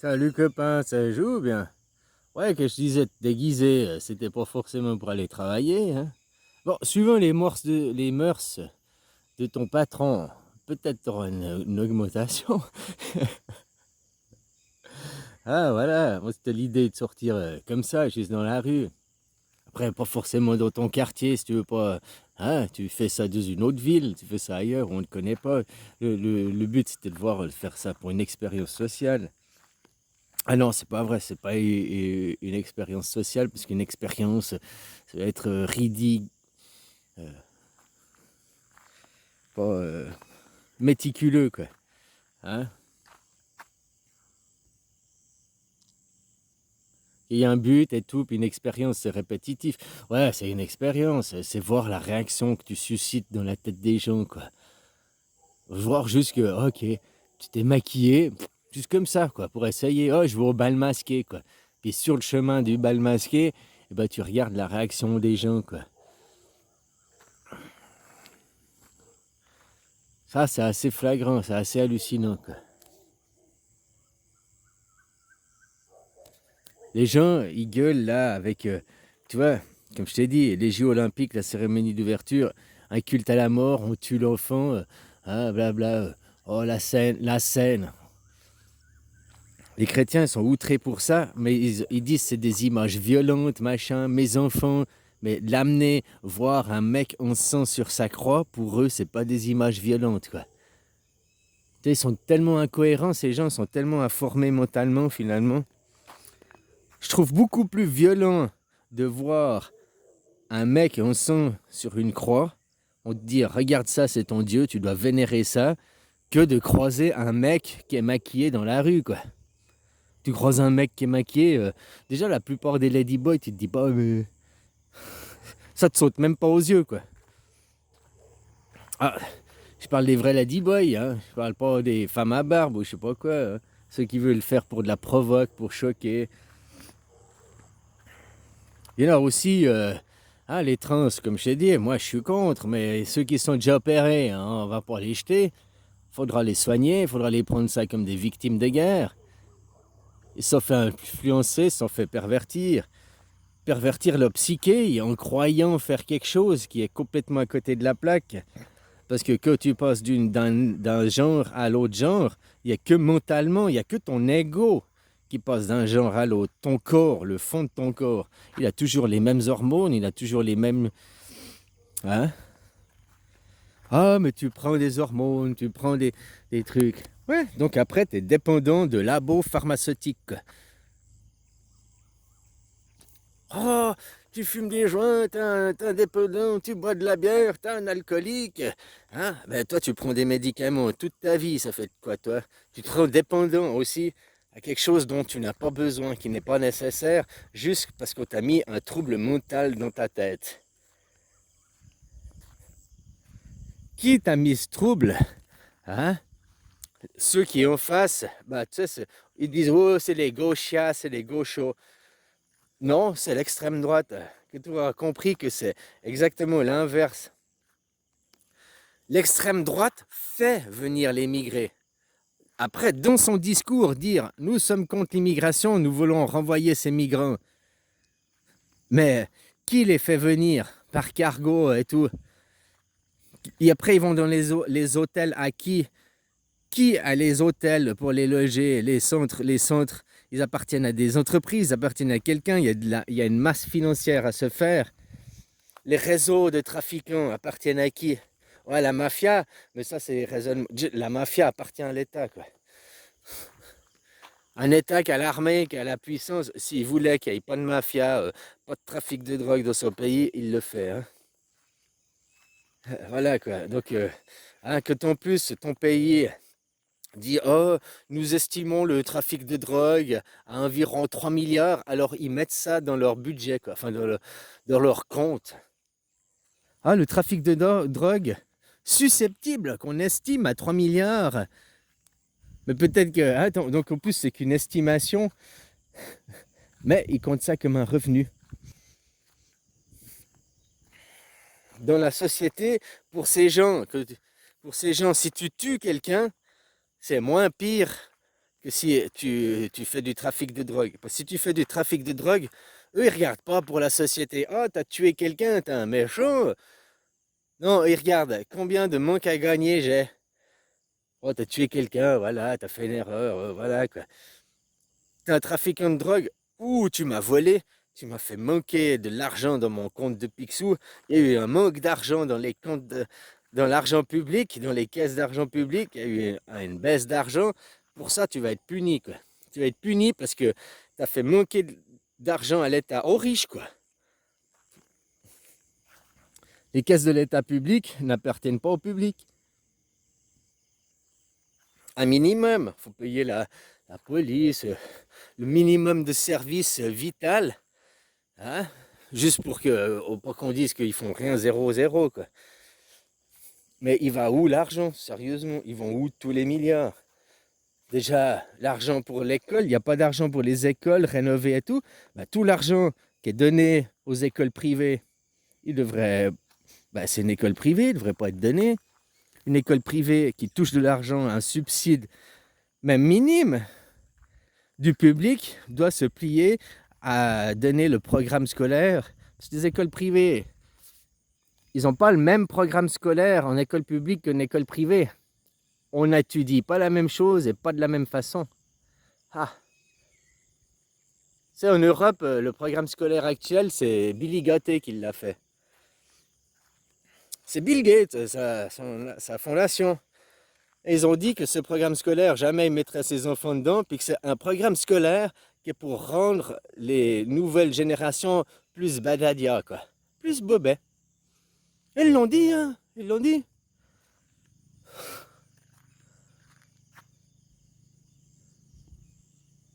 Salut copain, ça joue bien? Ouais, que je disais te déguiser, c'était pas forcément pour aller travailler, hein. Bon, suivant les mœurs de ton patron, peut-être t'auras une augmentation. Ah voilà, moi c'était l'idée de sortir comme ça, juste dans la rue. Après, pas forcément dans ton quartier, si tu veux pas. Hein, tu fais ça dans une autre ville, tu fais ça ailleurs, on ne connaît pas. Le but c'était de voir, de faire ça pour une expérience sociale. Ah non, c'est pas vrai, c'est pas une expérience sociale, parce qu'une expérience, ça va être ridicule, pas méticuleux, quoi. Hein? Il y a un but et tout, puis une expérience, c'est répétitif. Ouais, c'est une expérience, c'est voir la réaction que tu suscites dans la tête des gens, quoi. Voir juste que, ok, tu t'es maquillé, juste comme ça, quoi, pour essayer. Oh, je vais au bal masqué, quoi. Puis sur le chemin du bal masqué, eh ben, tu regardes la réaction des gens, quoi. Ça, c'est assez flagrant, c'est assez hallucinant, quoi. Les gens, ils gueulent là avec, tu vois, comme je t'ai dit, les Jeux Olympiques, la cérémonie d'ouverture, un culte à la mort, on tue l'enfant, hein, blabla. Oh, la scène, la scène. Les chrétiens sont outrés pour ça, mais ils disent c'est des images violentes, machin, mes enfants. Mais l'amener voir un mec en sang sur sa croix, pour eux, c'est pas des images violentes, quoi. Tu sais, ils sont tellement incohérents, ces gens sont tellement informés mentalement, finalement. Je trouve beaucoup plus violent de voir un mec en sang sur une croix, on te dit regarde ça, c'est ton Dieu, tu dois vénérer ça, que de croiser un mec qui est maquillé dans la rue, quoi. Tu croises un mec qui est maquillé, déjà la plupart des ladyboys, tu te dis pas, mais ça te saute même pas aux yeux, quoi. Ah, je parle des vrais ladyboys, hein. Je parle pas des femmes à barbe ou je sais pas quoi, hein. Ceux qui veulent le faire pour de la provoque, pour choquer. Il y en a aussi, hein, les trans, comme je t'ai dit, moi je suis contre, mais ceux qui sont déjà opérés, hein, on va pas les jeter. Il faudra les soigner, il faudra les prendre ça comme des victimes de guerre. Ils sont fait influencer, ils sont fait pervertir. Pervertir leur psyché en croyant faire quelque chose qui est complètement à côté de la plaque. Parce que quand tu passes d'un genre à l'autre genre, il n'y a que mentalement, il n'y a que ton ego qui passe d'un genre à l'autre. Ton corps, le fond de ton corps, il a toujours les mêmes hormones, il a toujours les mêmes. Hein? Ah, mais tu prends des hormones, tu prends des trucs. Ouais, donc après, tu es dépendant de labos pharmaceutiques. Oh, tu fumes des joints, t'es un dépendant, tu bois de la bière, t'es un alcoolique. Hein? Ben toi, tu prends des médicaments toute ta vie, ça fait quoi, toi? Tu te rends dépendant aussi à quelque chose dont tu n'as pas besoin, qui n'est pas nécessaire, juste parce qu'on t'a mis un trouble mental dans ta tête. Qui t'a mis ce trouble? Hein? Ceux qui en face, bah, tu sais, ils disent, oh, c'est les gauchias, c'est les gauchos. Non, c'est l'extrême droite. Que tu auras compris que c'est exactement l'inverse. L'extrême droite fait venir les migrés. Après, dans son discours, dire nous sommes contre l'immigration, nous voulons renvoyer ces migrants. Mais qui les fait venir par cargo et tout? Et après, ils vont dans les hôtels à qui? Qui a les hôtels pour les loger? Les centres, ils appartiennent à des entreprises, ils appartiennent à quelqu'un. Il y a une masse financière à se faire. Les réseaux de trafiquants appartiennent à qui? Ouais, la mafia, mais ça, c'est raisonnement. La mafia appartient à l'État, quoi. Un État qui a l'armée, qui a la puissance, s'il voulait qu'il n'y ait pas de mafia, pas de trafic de drogue dans son pays, il le fait, hein. Voilà, quoi. Donc, hein, que en plus, ton pays dit, oh, nous estimons le trafic de drogue à environ 3 milliards, alors ils mettent ça dans leur budget, quoi, enfin, dans leur compte. Ah, le trafic de drogue susceptible qu'on estime à 3 milliards. Mais peut-être que. Attends, donc en plus, c'est qu'une estimation, mais ils comptent ça comme un revenu. Dans la société, pour ces gens, si tu tues quelqu'un, c'est moins pire que si tu fais du trafic de drogue. Parce que si tu fais du trafic de drogue, eux, ils regardent pas pour la société. Oh, t'as tué quelqu'un, t'es un méchant. Non, ils regardent combien de manques à gagner j'ai. Oh, t'as tué quelqu'un, voilà, t'as fait une erreur, voilà quoi. T'es un trafiquant de drogue. Ouh, tu m'as volé. Tu m'as fait manquer de l'argent dans mon compte de Picsou. Il y a eu un manque d'argent dans les comptes dans l'argent public, dans les caisses d'argent public. Il y a eu une baisse d'argent. Pour ça, tu vas être puni, quoi. Tu vas être puni parce que tu as fait manquer d'argent à l'État, aux riches, quoi. Les caisses de l'État public n'appartiennent pas au public. Un minimum, il faut payer la police, le minimum de service vital, hein, juste pour qu'on dise qu'ils font rien 0-0, quoi. Mais il va où l'argent, sérieusement? Ils vont où tous les milliards? Déjà, l'argent pour l'école, il n'y a pas d'argent pour les écoles rénovées et tout. Bah, tout l'argent qui est donné aux écoles privées, il devrait... Bah, c'est une école privée, il ne devrait pas être donné. Une école privée qui touche de l'argent, un subside, même minime, du public, doit se plier à donner le programme scolaire. C'est des écoles privées. Ils n'ont pas le même programme scolaire en école publique qu'en école privée. On n'étudie pas la même chose et pas de la même façon. Ah. C'est en Europe, le programme scolaire actuel, c'est Billy Gates qui l'a fait. C'est Bill Gates, sa fondation. Et ils ont dit que ce programme scolaire, jamais ils mettraient ses enfants dedans, puis que c'est un programme scolaire qui est pour rendre les nouvelles générations plus badadia, quoi. Plus bobets. Ils l'ont dit, hein. Ils l'ont dit.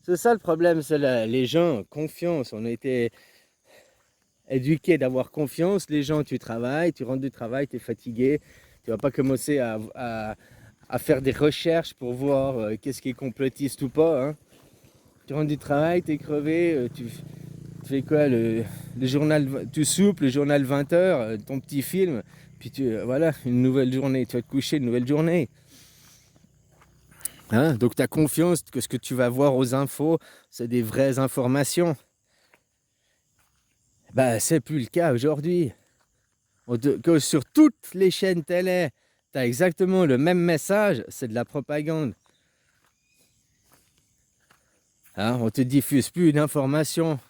C'est ça le problème, c'est les gens, confiance. On a été éduqués d'avoir confiance. Les gens, tu travailles, tu rentres du travail, tu es fatigué. Tu vas pas commencer à faire des recherches pour voir qu'est-ce qui est complotiste ou pas. Hein. Tu rentres du travail, tu es crevé, tu fais quoi le journal, tu soupes, le journal 20h, ton petit film, puis voilà, une nouvelle journée. Tu vas te coucher, une nouvelle journée. Hein? Donc tu as confiance que ce que tu vas voir aux infos, c'est des vraies informations. Bah, c'est plus le cas aujourd'hui. Que sur toutes les chaînes télé, tu as exactement le même message, c'est de la propagande. Hein? On te diffuse plus d'informations.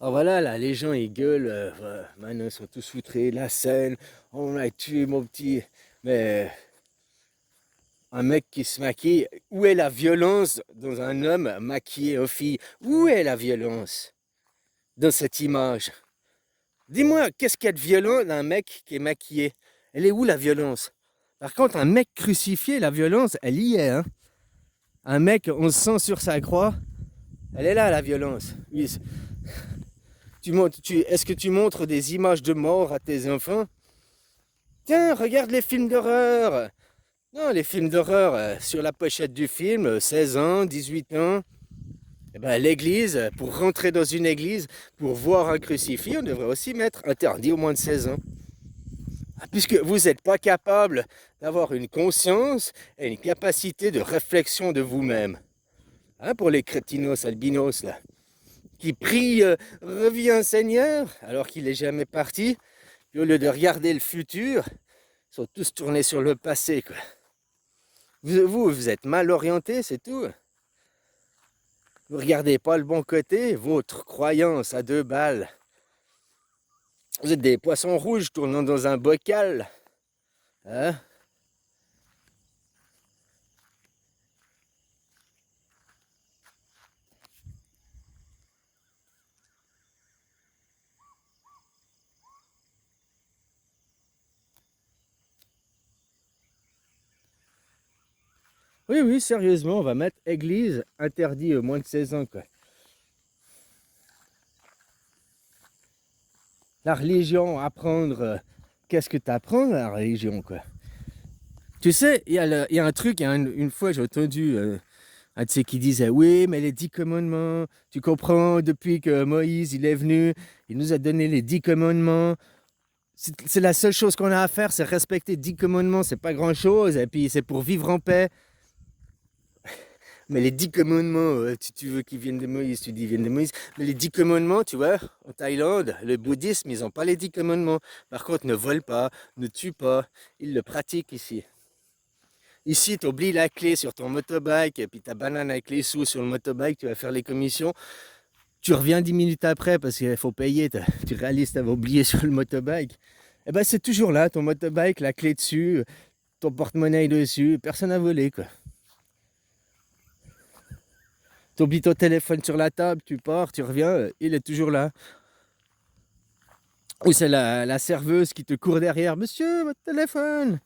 Alors voilà, là, les gens ils gueulent, maintenant ils sont tous outrés, la scène, on a tué mon petit. Mais un mec qui se maquille, où est la violence dans un homme maquillé aux filles? Où est la violence dans cette image? Dis-moi, qu'est-ce qu'il y a de violent d'un mec qui est maquillé? Elle est où la violence? Par contre, un mec crucifié, la violence, elle y est. Hein. Un mec, on se sent sur sa croix, elle est là la violence. Oui, est-ce que tu montres des images de mort à tes enfants? Tiens, regarde les films d'horreur. Non, les films d'horreur, sur la pochette du film, 16 ans, 18 ans. Eh ben, l'église, pour rentrer dans une église, pour voir un crucifix, on devrait aussi mettre interdit au moins de 16 ans. Puisque vous n'êtes pas capable d'avoir une conscience et une capacité de réflexion de vous-même. Hein, pour les crétinos albinos, là, qui prient reviens Seigneur, alors qu'il n'est jamais parti, puis au lieu de regarder le futur, ils sont tous tournés sur le passé, quoi. Vous êtes mal orienté, c'est tout. Vous regardez pas le bon côté, votre croyance à 2 balles. Vous êtes des poissons rouges tournant dans un bocal. Hein? Oui, oui, sérieusement, on va mettre église interdit moins de 16 ans, quoi. La religion, apprendre, qu'est-ce que tu apprends la religion, quoi. Tu sais, il y a un truc, une fois j'ai entendu Un de ceux qui disaient, oui, mais les 10 commandements, tu comprends, depuis que Moïse, il est venu, il nous a donné les 10 commandements. C'est la seule chose qu'on a à faire, c'est respecter 10 commandements, c'est pas grand-chose, et puis c'est pour vivre en paix. Mais les 10 commandements, tu veux qu'ils viennent de Moïse, tu dis qu'ils viennent de Moïse. Mais les 10 commandements, tu vois, en Thaïlande, le bouddhisme, ils n'ont pas les 10 commandements. Par contre, ne vole pas, ne tue pas, ils le pratiquent ici. Ici, tu oublies la clé sur ton motobike, et puis ta banane avec les sous sur le motobike, tu vas faire les commissions. Tu reviens 10 minutes après parce qu'il faut payer, tu réalises que tu avais oublié sur le motobike. Et ben c'est toujours là, ton motobike, la clé dessus, ton porte-monnaie dessus, personne n'a volé quoi. Tu oublies ton téléphone sur la table, tu pars, tu reviens, il est toujours là. Ou c'est la serveuse qui te court derrière, monsieur, votre téléphone.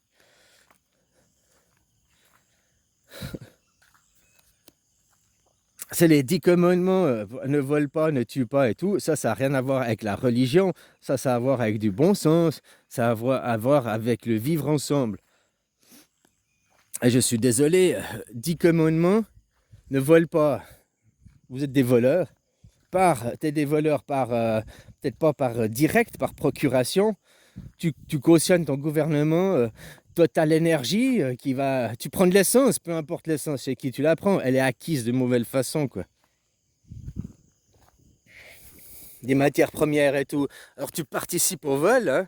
C'est les 10 commandements, ne vole pas, ne tue pas et tout. Ça n'a rien à voir avec la religion. Ça a à voir avec du bon sens. Ça a à voir avec le vivre ensemble. Et je suis désolé, 10 commandements, ne vole pas. Vous êtes des voleurs. T'es des voleurs peut-être pas par direct, par procuration. Tu cautionnes ton gouvernement. Total Énergie tu prends de l'essence, peu importe l'essence chez qui tu la prends, elle est acquise de mauvaise façon quoi. Des matières premières et tout. Alors tu participes au vol, hein.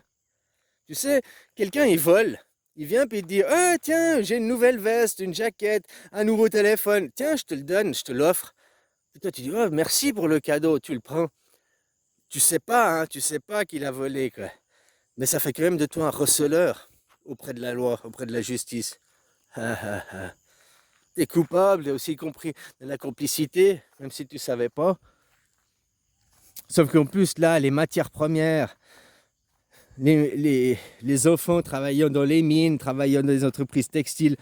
Tu sais, quelqu'un il vole, il vient puis il te dit, ah tiens, j'ai une nouvelle veste, une jaquette, un nouveau téléphone, tiens je te le donne, je te l'offre. Et toi tu dis, oh merci pour le cadeau, tu le prends. Tu sais pas, hein, tu sais pas qu'il a volé quoi. Mais ça fait quand même de toi un receleur auprès de la loi, auprès de la justice. T'es coupable, aussi compris de la complicité, même si tu savais pas. Sauf qu'en plus, là, les matières premières, les enfants travaillant dans les mines, travaillant dans les entreprises textiles,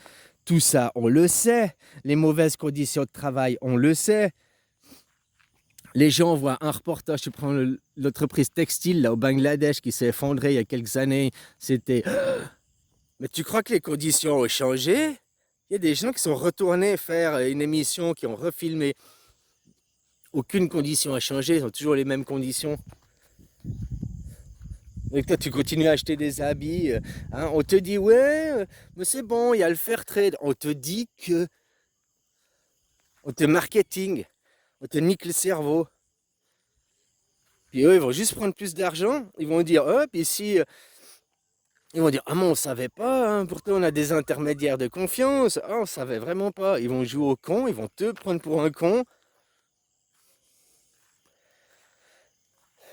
tout ça, on le sait. Les mauvaises conditions de travail, on le sait. Les gens voient un reportage, tu prends l'entreprise textile là, au Bangladesh qui s'est effondrée il y a quelques années, c'était... Mais tu crois que les conditions ont changé? Il y a des gens qui sont retournés faire une émission, qui ont refilmé. Aucune condition n'a changé, ils ont toujours les mêmes conditions. Et toi, tu continues à acheter des habits. Hein, on te dit, ouais, mais c'est bon, il y a le fair trade. On te dit que... On te marketing. On te nique le cerveau. Puis eux, ils vont juste prendre plus d'argent. Ils vont dire, hop, ici... Ils vont dire, ah mais on savait pas, hein, pourtant on a des intermédiaires de confiance. Ah, on savait vraiment pas. Ils vont jouer au con, ils vont te prendre pour un con.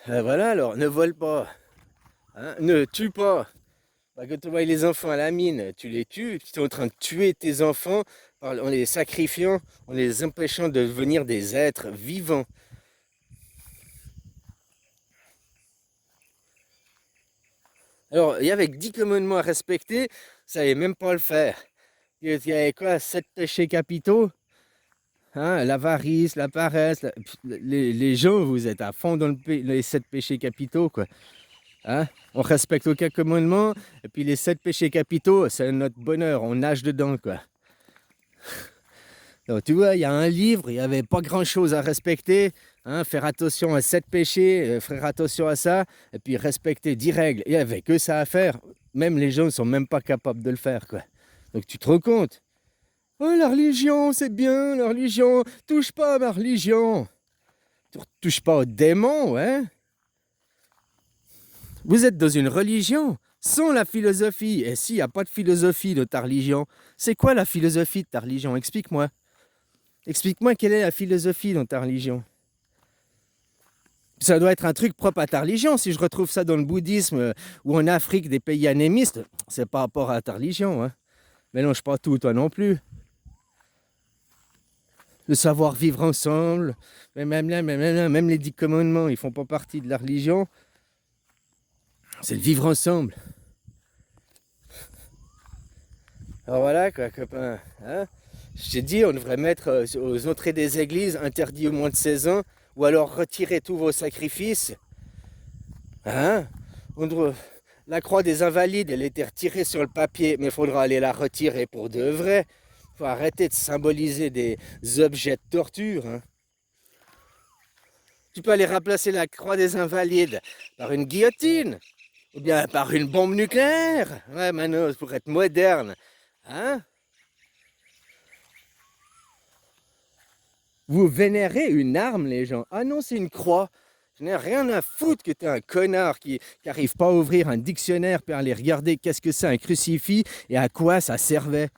Voilà, alors, ne vole pas. Hein, ne tue pas. Quand tu vois les enfants à la mine, tu les tues. Tu es en train de tuer tes enfants en les sacrifiant, en les empêchant de devenir des êtres vivants. Alors, il y avait 10 commandements à respecter, ça savait même pas le faire. Il y avait quoi, 7 péchés capitaux, hein, l'avarice, la paresse. Les gens, vous êtes à fond dans les 7 péchés capitaux, quoi. Hein, on respecte aucun commandement, et puis les 7 péchés capitaux, c'est notre bonheur, on nage dedans, quoi. Donc, tu vois, il y a un livre, il n'y avait pas grand-chose à respecter. Hein, faire attention à 7 péchés, faire attention à ça, et puis respecter 10 règles. Il n'y avait que ça à faire. Même les gens ne sont même pas capables de le faire, quoi. Donc tu te rends compte. Oh, la religion, c'est bien, la religion. Touche pas à ma religion. Touche pas aux démons, ouais. Vous êtes dans une religion sans la philosophie. Et s'il n'y a pas de philosophie de ta religion, c'est quoi la philosophie de ta religion? Explique-moi. Explique-moi quelle est la philosophie dans ta religion. Ça doit être un truc propre à ta religion. Si je retrouve ça dans le bouddhisme ou en Afrique, des pays animistes, c'est par rapport à ta religion. Hein. Mélange pas tout, toi non plus. Le savoir vivre ensemble, même les 10 commandements, ils font pas partie de la religion. C'est le vivre ensemble. Alors voilà, quoi, copain. Hein, je t'ai dit, on devrait mettre aux entrées des églises, interdit au moins de 16 ans, ou alors retirer tous vos sacrifices. Hein, la croix des invalides, elle était retirée sur le papier, mais il faudra aller la retirer pour de vrai. Faut arrêter de symboliser des objets de torture, hein. Tu peux aller remplacer la croix des Invalides par une guillotine, ou bien par une bombe nucléaire. Ouais, Manos, pour être moderne. Hein? Vous vénérez une arme, les gens. Ah non, c'est une croix. Je n'ai rien à foutre que t'es un connard qui n'arrive pas à ouvrir un dictionnaire pour aller regarder qu'est-ce que c'est un crucifix et à quoi ça servait.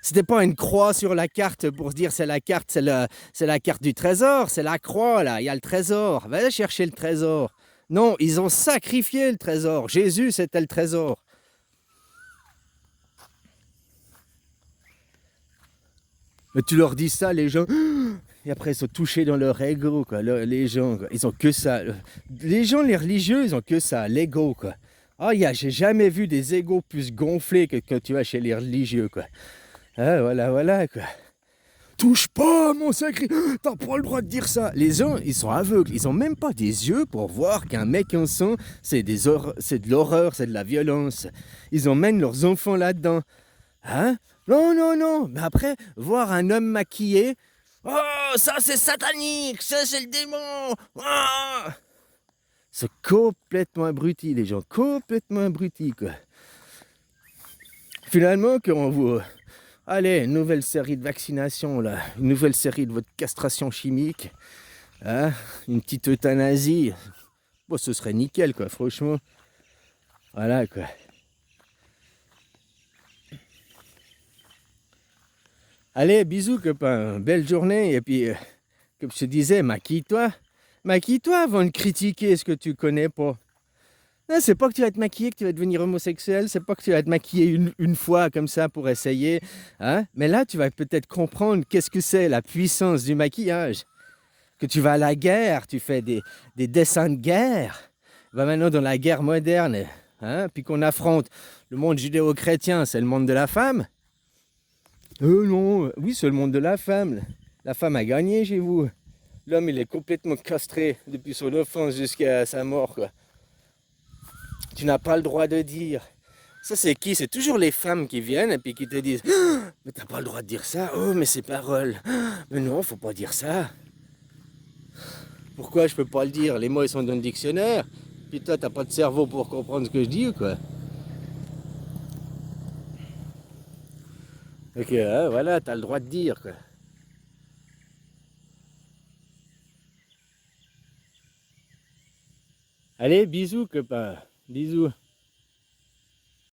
C'était pas une croix sur la carte pour se dire c'est la carte, c'est la carte du trésor, c'est la croix là, il y a le trésor. Va chercher le trésor. Non, ils ont sacrifié le trésor. Jésus, c'était le trésor. Mais tu leur dis ça, les gens, et après ils sont touchés dans leur ego, quoi. Les gens, quoi, ils ont que ça. Les gens, les religieux, ils ont que ça, l'ego, quoi. Ah, j'ai jamais vu des égos plus gonflés que quand tu vas chez les religieux, quoi. Ah, voilà, voilà, quoi. Touche pas à mon sacré, t'as pas le droit de dire ça. Les gens, ils sont aveugles, ils ont même pas des yeux pour voir qu'un mec en sang, c'est de l'horreur, c'est de la violence. Ils emmènent leurs enfants là-dedans. Hein? Non, non, non. Mais après, voir un homme maquillé, oh, ça c'est satanique, ça c'est le démon. Ah, c'est complètement abruti, les gens, complètement abrutis, quoi. Finalement, quand on vous... Allez, une nouvelle série de vaccinations, là. Une nouvelle série de votre castration chimique. Hein? Une petite euthanasie. Bon, ce serait nickel, quoi, franchement. Voilà, quoi. Allez, bisous, copain. Belle journée. Et puis, comme je te disais, maquille-toi. Maquille-toi avant de critiquer ce que tu connais pas. Non, c'est pas que tu vas te maquiller que tu vas devenir homosexuel, c'est pas que tu vas te maquiller une fois comme ça pour essayer, hein? Mais là, tu vas peut-être comprendre qu'est-ce que c'est la puissance du maquillage. Que tu vas à la guerre, tu fais des dessins de guerre. Va maintenant dans la guerre moderne, hein? Puis qu'on affronte le monde judéo-chrétien, c'est le monde de la femme. Non, oui, c'est le monde de la femme. La femme a gagné chez vous. L'homme, il est complètement castré depuis son enfance jusqu'à sa mort, quoi. Tu n'as pas le droit de dire. Ça, c'est qui? C'est toujours les femmes qui viennent et puis qui te disent ah, mais t'as pas le droit de dire ça. Oh, mais c'est paroles. Ah, mais non, faut pas dire ça. Pourquoi je peux pas le dire? Les mots, ils sont dans le dictionnaire. Puis toi, t'as pas de cerveau pour comprendre ce que je dis ou quoi? Ok, hein, voilà, t'as le droit de dire, quoi. Allez, bisous, copain. Bisous.